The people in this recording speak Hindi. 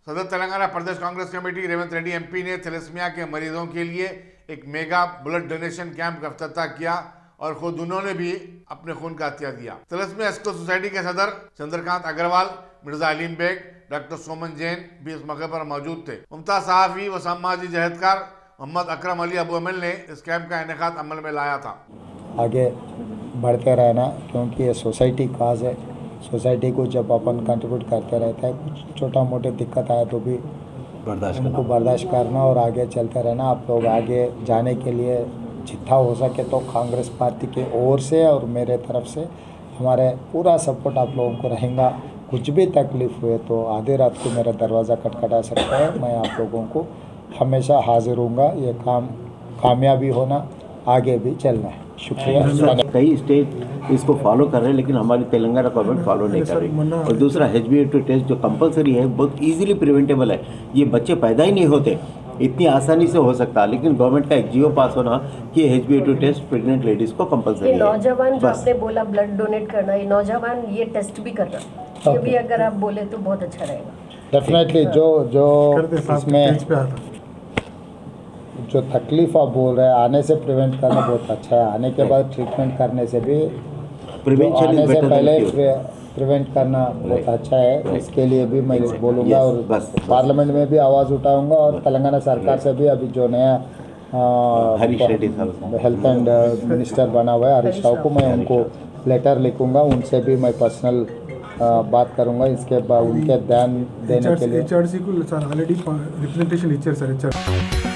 सदर तेलंगाना प्रदेश कांग्रेस कमेटी रेवंत रेड्डी एमपी ने थैलेसीमिया के मरीजों के लिए एक मेगा ब्लड डोनेशन कैंप का इफ्तिताह किया और खुद उन्होंने भी अपने खून का हथिया दिया। थैलेसीमिया एस्को सोसाइटी के सदर चंद्रकांत अग्रवाल, मिर्जा अलीम बेग, डॉक्टर सोमन जैन भी इस मौके पर मौजूद थे। मुमताज सहाफी व समाजी जहदकार मोहम्मद अकरम अली अबू अमल ने इस कैंप का इनेकाद अमल में लाया था। आगे बढ़ते रहना, क्योंकि ये सोसाइटी काज है। सोसाइटी को जब अपन कंट्रीब्यूट करते रहते हैं, कुछ छोटा मोटे दिक्कत आए तो भी बर्दाश्त करना और आगे चलते रहना। आप लोग आगे जाने के लिए जितना हो सके तो कांग्रेस पार्टी की ओर से और मेरे तरफ से हमारे पूरा सपोर्ट आप लोगों को रहेगा। कुछ भी तकलीफ़ हुए तो आधी रात को मेरा दरवाज़ा खटखटा सकता है। मैं आप लोगों को हमेशा हाजिर हूँगा। ये काम कामयाबी होना, आगे भी चलना है। शुक्रिया। कई स्टेट इसको फॉलो कर रहे हैं, लेकिन हमारी तेलंगाना गवर्नमेंट फॉलो नहीं कर रही। और दूसरा HbA2 टेस्ट जो कंपलसरी है, बहुत इजीली प्रिवेंटेबल है। ये बच्चे पैदा ही नहीं होते, इतनी आसानी से हो सकता, लेकिन गवर्नमेंट का एक जियो पास होना कि HbA2 टेस्ट प्रेग्नेंट लेडीज को कंपलसरी है। नौजवान जो आपने बोला ब्लड डोनेट करना, ये नौजवान ये टेस्ट भी करना, ये भी अगर आप बोले तो बहुत अच्छा रहेगा। डेफिनेटली जो इसमें जो तकलीफ आप बोल रहे हैं, आने से प्रिवेंट करना बहुत अच्छा है। आने के बाद ट्रीटमेंट करने से भी आने से पहले प्रिवेंट करना बहुत अच्छा है। इसके लिए भी मैं बोलूँगा और पार्लियामेंट में भी आवाज़ उठाऊंगा। और तेलंगाना सरकार से भी अभी जो नया हेल्थ एंड मिनिस्टर बना हुआ है हरीश राव को, मैं उनको लेटर लिखूंगा। उनसे भी मैं पर्सनल बात करूंगा। इसके बाद उनके ध्यान देने के लिए HRC को ऑलरेडी रिप्रेजेंटेशन इच्छाరు సార్।